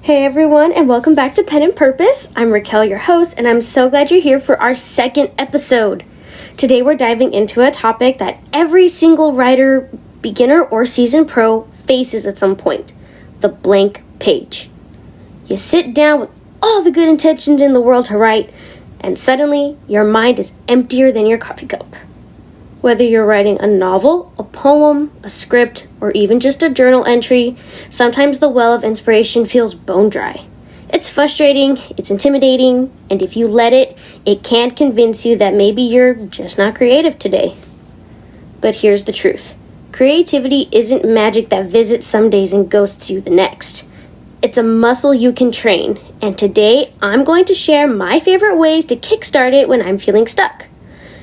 Hey everyone, and welcome back to Pen and Purpose. I'm Raquel, your host, and I'm so glad you're here for our second episode. Today we're diving into a topic that every single writer, beginner or seasoned pro, faces at some point: the blank page. You sit down with all the good intentions in the world to write, and suddenly your mind is emptier than your coffee cup. Whether you're writing a novel, a poem, a script, or even just a journal entry, sometimes the well of inspiration feels bone dry. It's frustrating, it's intimidating, and if you let it, it can convince you that maybe you're just not creative today. But here's the truth. Creativity isn't magic that visits some days and ghosts you the next. It's a muscle you can train, and today I'm going to share my favorite ways to kickstart it when I'm feeling stuck.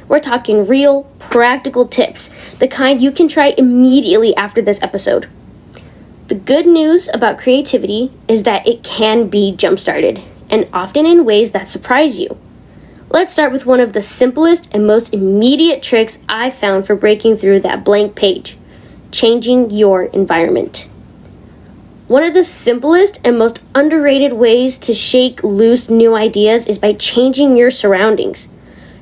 We're talking real, practical tips, the kind you can try immediately after this episode. The good news about creativity is that it can be jump-started, and often in ways that surprise you. Let's start with one of the simplest and most immediate tricks I've found for breaking through that blank page: changing your environment. One of the simplest and most underrated ways to shake loose new ideas is by changing your surroundings.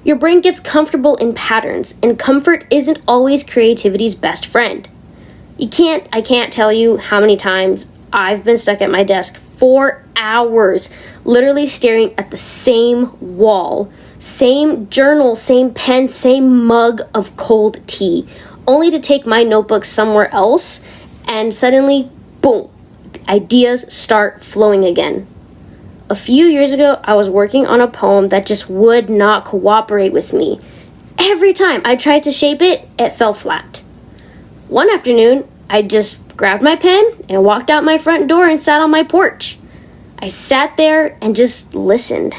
Your brain gets comfortable in patterns, and comfort isn't always creativity's best friend. I can't tell you how many times I've been stuck at my desk for hours, literally staring at the same wall, same journal, same pen, same mug of cold tea, only to take my notebook somewhere else, and suddenly, boom, ideas start flowing again. A few years ago, I was working on a poem that just would not cooperate with me. Every time I tried to shape it, it fell flat. One afternoon, I just grabbed my pen and walked out my front door and sat on my porch. I sat there and just listened.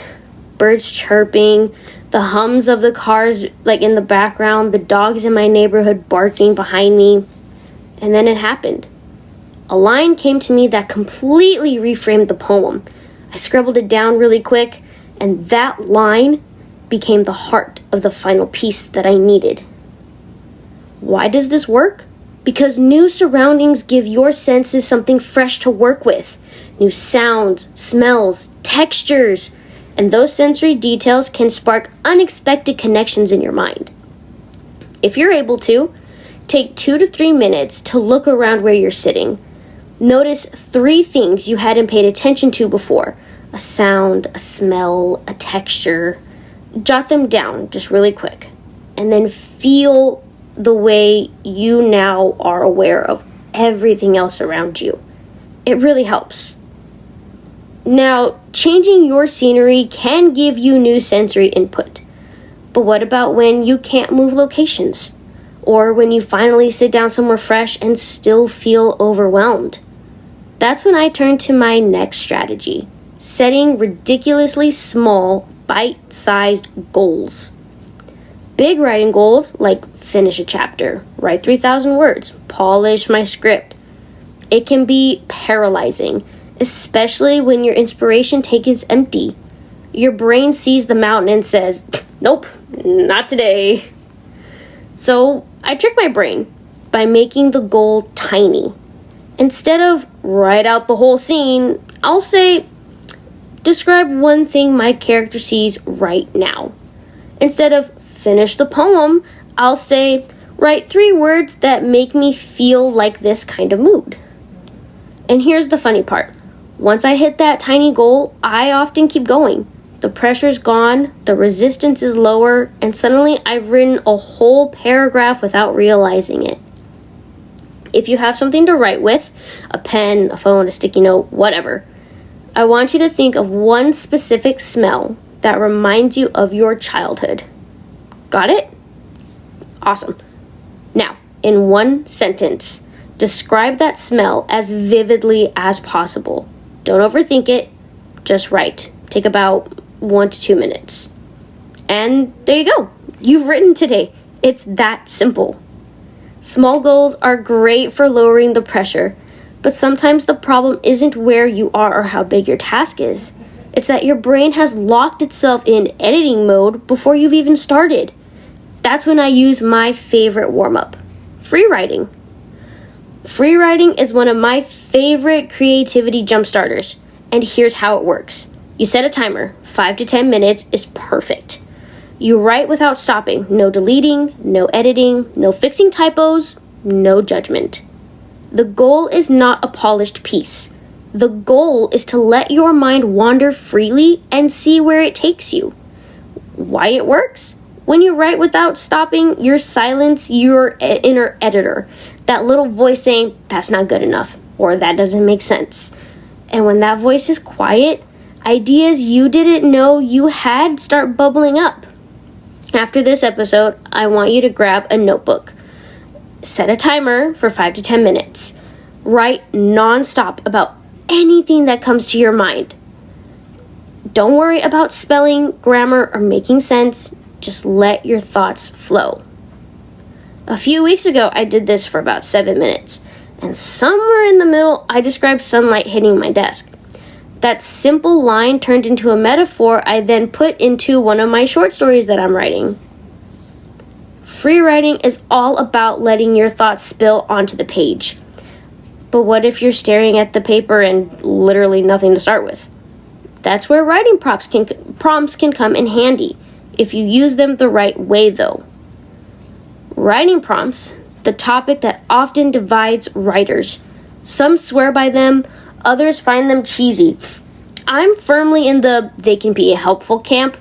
Birds chirping, the hums of the cars in the background, the dogs in my neighborhood barking behind me. And then it happened. A line came to me that completely reframed the poem. I scribbled it down really quick, and that line became the heart of the final piece that I needed. Why does this work? Because new surroundings give your senses something fresh to work with. New sounds, smells, textures, and those sensory details can spark unexpected connections in your mind. If you're able to, take 2 to 3 minutes to look around where you're sitting. Notice 3 things you hadn't paid attention to before: a sound, a smell, a texture. Jot them down just really quick, and then feel the way you now are aware of everything else around you. It really helps. Now, changing your scenery can give you new sensory input. But what about when you can't move locations? Or when you finally sit down somewhere fresh and still feel overwhelmed? That's when I turn to my next strategy: setting ridiculously small, bite-sized goals. Big writing goals like finish a chapter, write 3,000 words, polish my script. It can be paralyzing, especially when your inspiration tank is empty. Your brain sees the mountain and says, "Nope, not today." So I trick my brain by making the goal tiny. Instead of write out the whole scene, I'll say, describe one thing my character sees right now. Instead of finish the poem, I'll say, write 3 words that make me feel like this kind of mood. And here's the funny part. Once I hit that tiny goal, I often keep going. The pressure's gone, the resistance is lower, and suddenly I've written a whole paragraph without realizing it. If you have something to write with, a pen, a phone, a sticky note, whatever, I want you to think of one specific smell that reminds you of your childhood. Got it? Awesome. Now, in one sentence, describe that smell as vividly as possible. Don't overthink it, just write. Take about 1 to 2 minutes. And there you go. You've written today. It's that simple. Small goals are great for lowering the pressure, but sometimes the problem isn't where you are or how big your task is. It's that your brain has locked itself in editing mode before you've even started. That's when I use my favorite warm-up: free writing. Free writing is one of my favorite creativity jump starters, And here's how it works. You set a timer. 5 to 10 minutes is perfect. You write without stopping. No deleting, no editing, no fixing typos, no judgment. The goal is not a polished piece. The goal is to let your mind wander freely and see where it takes you. Why it works? When you write without stopping, you silence your inner editor. That little voice saying, that's not good enough, or that doesn't make sense. And when that voice is quiet, ideas you didn't know you had start bubbling up. After this episode, I want you to grab a notebook. Set a timer for 5 to 10 minutes. Write nonstop about anything that comes to your mind. Don't worry about spelling, grammar, or making sense. Just let your thoughts flow. A few weeks ago, I did this for about 7 minutes. And somewhere in the middle, I described sunlight hitting my desk. That simple line turned into a metaphor I then put into one of my short stories that I'm writing. Free writing is all about letting your thoughts spill onto the page. But what if you're staring at the paper and literally nothing to start with? That's where writing prompts can come in handy, if you use them the right way though. Writing prompts, the topic that often divides writers. Some swear by them, others find them cheesy. I'm firmly in the they can be helpful camp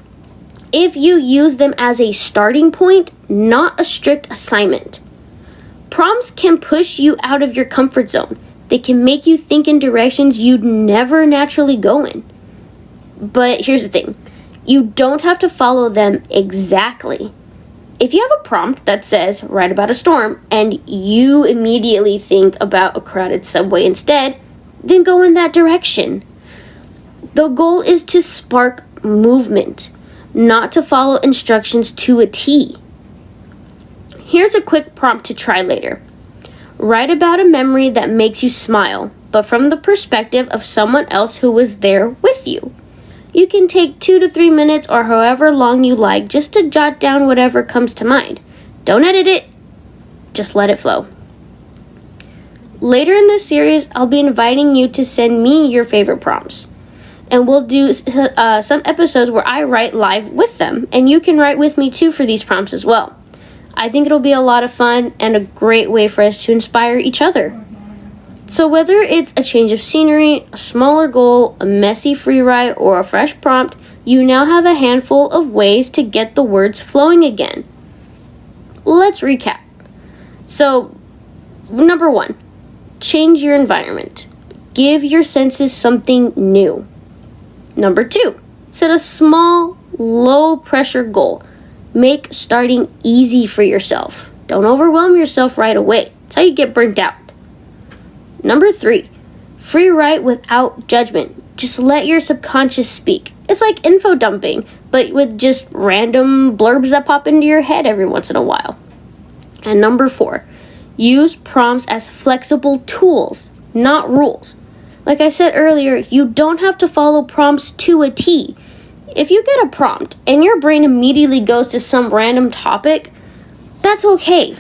if you use them as a starting point, not a strict assignment. Prompts can push you out of your comfort zone. They can make you think in directions you'd never naturally go in. But here's the thing. You don't have to follow them exactly. If you have a prompt that says, write about a storm, and you immediately think about a crowded subway instead, then go in that direction. The goal is to spark movement, not to follow instructions to a T. Here's a quick prompt to try later. Write about a memory that makes you smile, but from the perspective of someone else who was there with you. You can take 2 to 3 minutes or however long you like just to jot down whatever comes to mind. Don't edit it, just let it flow. Later in this series, I'll be inviting you to send me your favorite prompts. And we'll do some episodes where I write live with them, and you can write with me too for these prompts as well. I think it'll be a lot of fun and a great way for us to inspire each other. So whether it's a change of scenery, a smaller goal, a messy free write, or a fresh prompt, you now have a handful of ways to get the words flowing again. Let's recap. So, number 1, change your environment. Give your senses something new. Number 2, set a small, low-pressure goal. Make starting easy for yourself. Don't overwhelm yourself right away. That's how you get burnt out. Number 3, free write without judgment. Just let your subconscious speak. It's like info dumping, but with just random blurbs that pop into your head every once in a while. And number 4, use prompts as flexible tools, not rules. Like I said earlier, you don't have to follow prompts to a T. If you get a prompt and your brain immediately goes to some random topic, that's okay.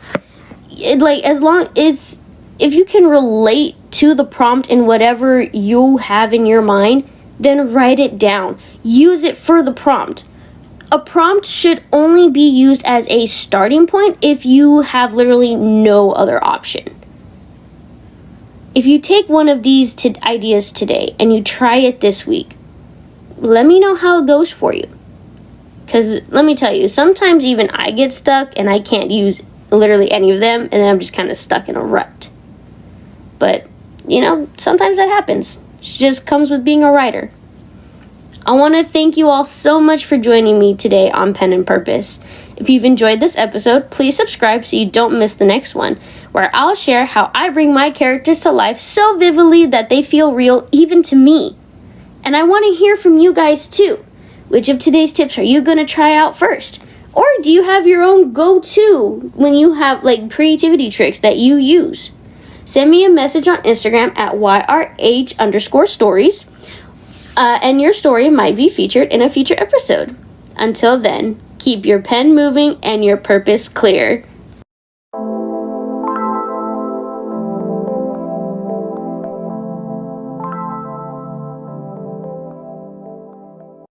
As long as if you can relate to the prompt in whatever you have in your mind, then write it down. Use it for the prompt. A prompt should only be used as a starting point if you have literally no other option. If you take one of these ideas today and you try it this week, let me know how it goes for you. Because let me tell you, sometimes even I get stuck and I can't use literally any of them, and then I'm just kind of stuck in a rut. But, sometimes that happens. It just comes with being a writer. I want to thank you all so much for joining me today on Pen and Purpose. If you've enjoyed this episode, please subscribe so you don't miss the next one, where I'll share how I bring my characters to life so vividly that they feel real even to me. And I want to hear from you guys too. Which of today's tips are you going to try out first? Or do you have your own go-to when you have creativity tricks that you use? Send me a message on Instagram at yrh_stories, and your story might be featured in a future episode. Until then, keep your pen moving and your purpose clear.